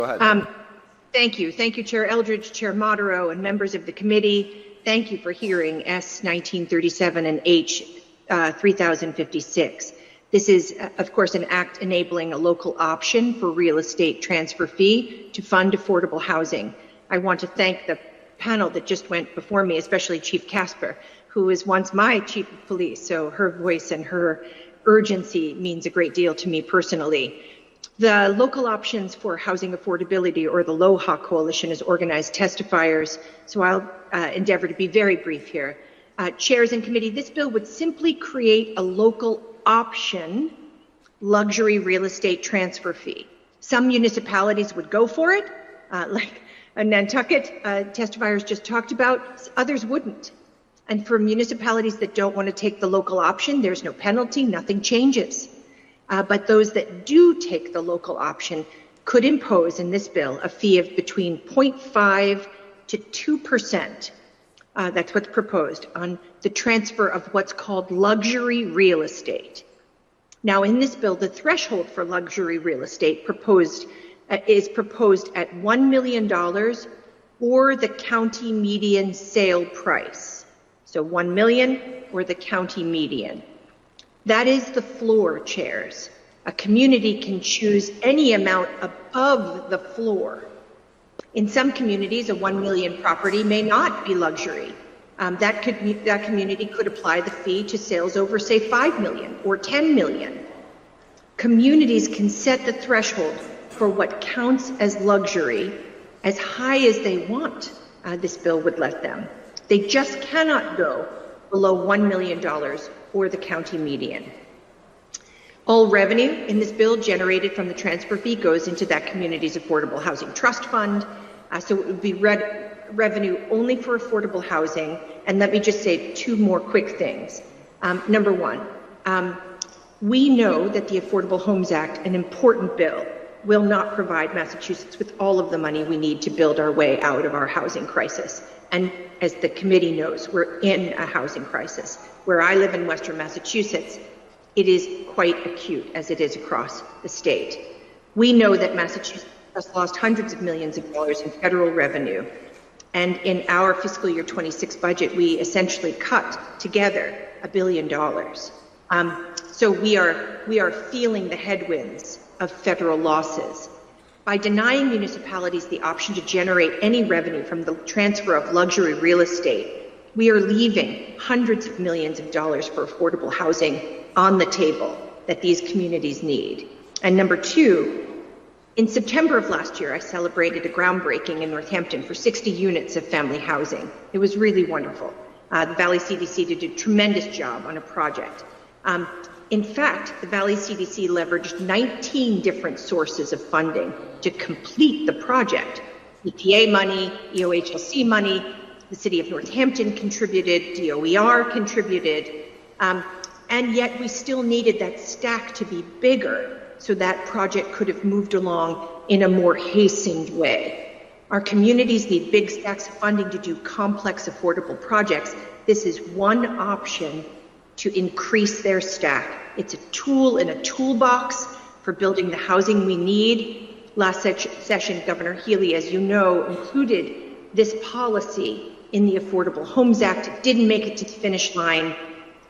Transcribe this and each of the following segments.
Go ahead. Thank you, Chair Eldridge, Chair Modero, and members of the committee. Thank you for hearing S 1937 and H 3056. This is, of course, an act enabling a local option for real estate transfer fee to fund affordable housing. I want to thank the panel that just went before me, especially Chief Casper, who was once my chief of police, so her voice and her urgency means a great deal to me personally. The Local Options for Housing Affordability, or the LOHA Coalition, has organized testifiers, so I'll endeavor to be very brief here. Chairs and committee, this bill would simply create a local option luxury real estate transfer fee. Some municipalities would go for it, like Nantucket testifiers just talked about, others wouldn't. And for municipalities that don't want to take the local option, there's no penalty, nothing changes. But those that do take the local option could impose in this bill a fee of between 0.5 to 2%. That's what's proposed on the transfer of what's called luxury real estate. Now, in this bill, the threshold for luxury real estate is proposed at $1 million or the county median sale price. So 1 million or the county median. That is the floor, chairs. A community can choose any amount above the floor. In some communities, a 1 million property may not be luxury. That community could apply the fee to sales over, say, 5 million or 10 million. Communities can set the threshold for what counts as luxury as high as they want. This bill would let them. They just cannot go below $1 million or the county median. All revenue in this bill generated from the transfer fee goes into that community's affordable housing trust fund. So it would be revenue only for affordable housing. And let me just say two more quick things. Number one, we know that the Affordable Homes Act, an important bill, will not provide Massachusetts with all of the money we need to build our way out of our housing crisis. And as the committee knows, we're in a housing crisis. Where I live in Western Massachusetts, it is quite acute, as it is across the state. We know that Massachusetts has lost hundreds of millions of dollars in federal revenue. And in our fiscal year 26 budget, we essentially cut together $1 billion. So we are feeling the headwinds of federal losses. By denying municipalities the option to generate any revenue from the transfer of luxury real estate, we are leaving hundreds of millions of dollars for affordable housing on the table that these communities need. And number two, in September of last year, I celebrated a groundbreaking in Northampton for 60 units of family housing. It was really wonderful. The Valley CDC did a tremendous job on a project. In fact, the Valley CDC leveraged 19 different sources of funding to complete the project. EPA money, EOHLC money, the City of Northampton contributed, DOER contributed, and yet we still needed that stack to be bigger so that project could have moved along in a more hastened way. Our communities need big stacks of funding to do complex, affordable projects. This is one option to increase their stack. It's a tool in a toolbox for building the housing we need. Last session, Governor Healy, as you know, included this policy in the Affordable Homes Act. It didn't make it to the finish line.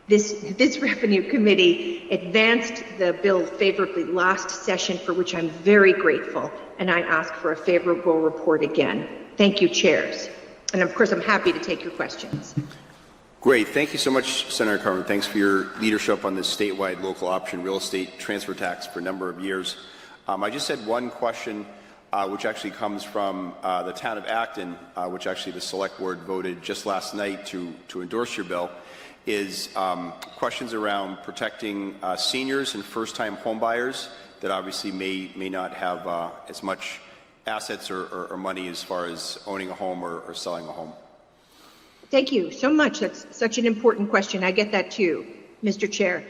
This Revenue Committee advanced the bill favorably last session, for which I'm very grateful, and I ask for a favorable report again. Thank you, chairs. And of course, I'm happy to take your questions. Great. Thank you so much, Senator Carmine. Thanks for your leadership on this statewide local option real estate transfer tax for a number of years. I just had one question, which actually comes from the town of Acton, which actually the select board voted just last night to endorse your bill, is questions around protecting seniors and first-time homebuyers that obviously may not have as much assets or money as far as owning a home or selling a home. Thank you so much. That's such an important question. I get that too, Mr. Chair.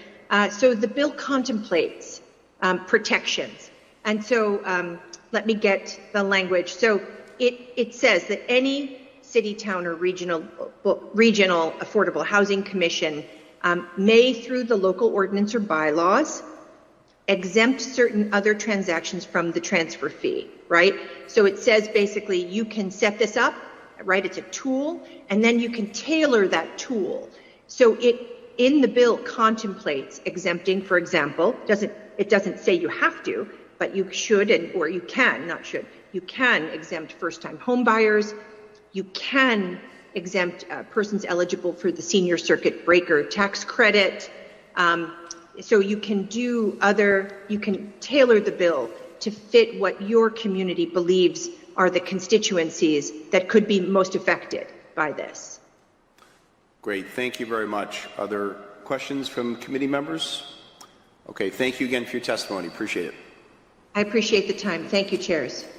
So the bill contemplates protections. And so let me get the language. So it says that any city, town, or regional affordable housing commission may, through the local ordinance or bylaws, exempt certain other transactions from the transfer fee, right? So it says basically you can set this up, right? It's a tool, and then you can tailor that tool. So it in the bill contemplates exempting, for example, it doesn't say you have to, but you should, or you can, not should, you can exempt first-time homebuyers. You can exempt persons eligible for the senior circuit breaker tax credit. So you can you can tailor the bill to fit what your community believes are the constituencies that could be most affected by this. Great, thank you very much. Are there questions from committee members? Okay, thank you again for your testimony. Appreciate it. I appreciate the time. Thank you, chairs.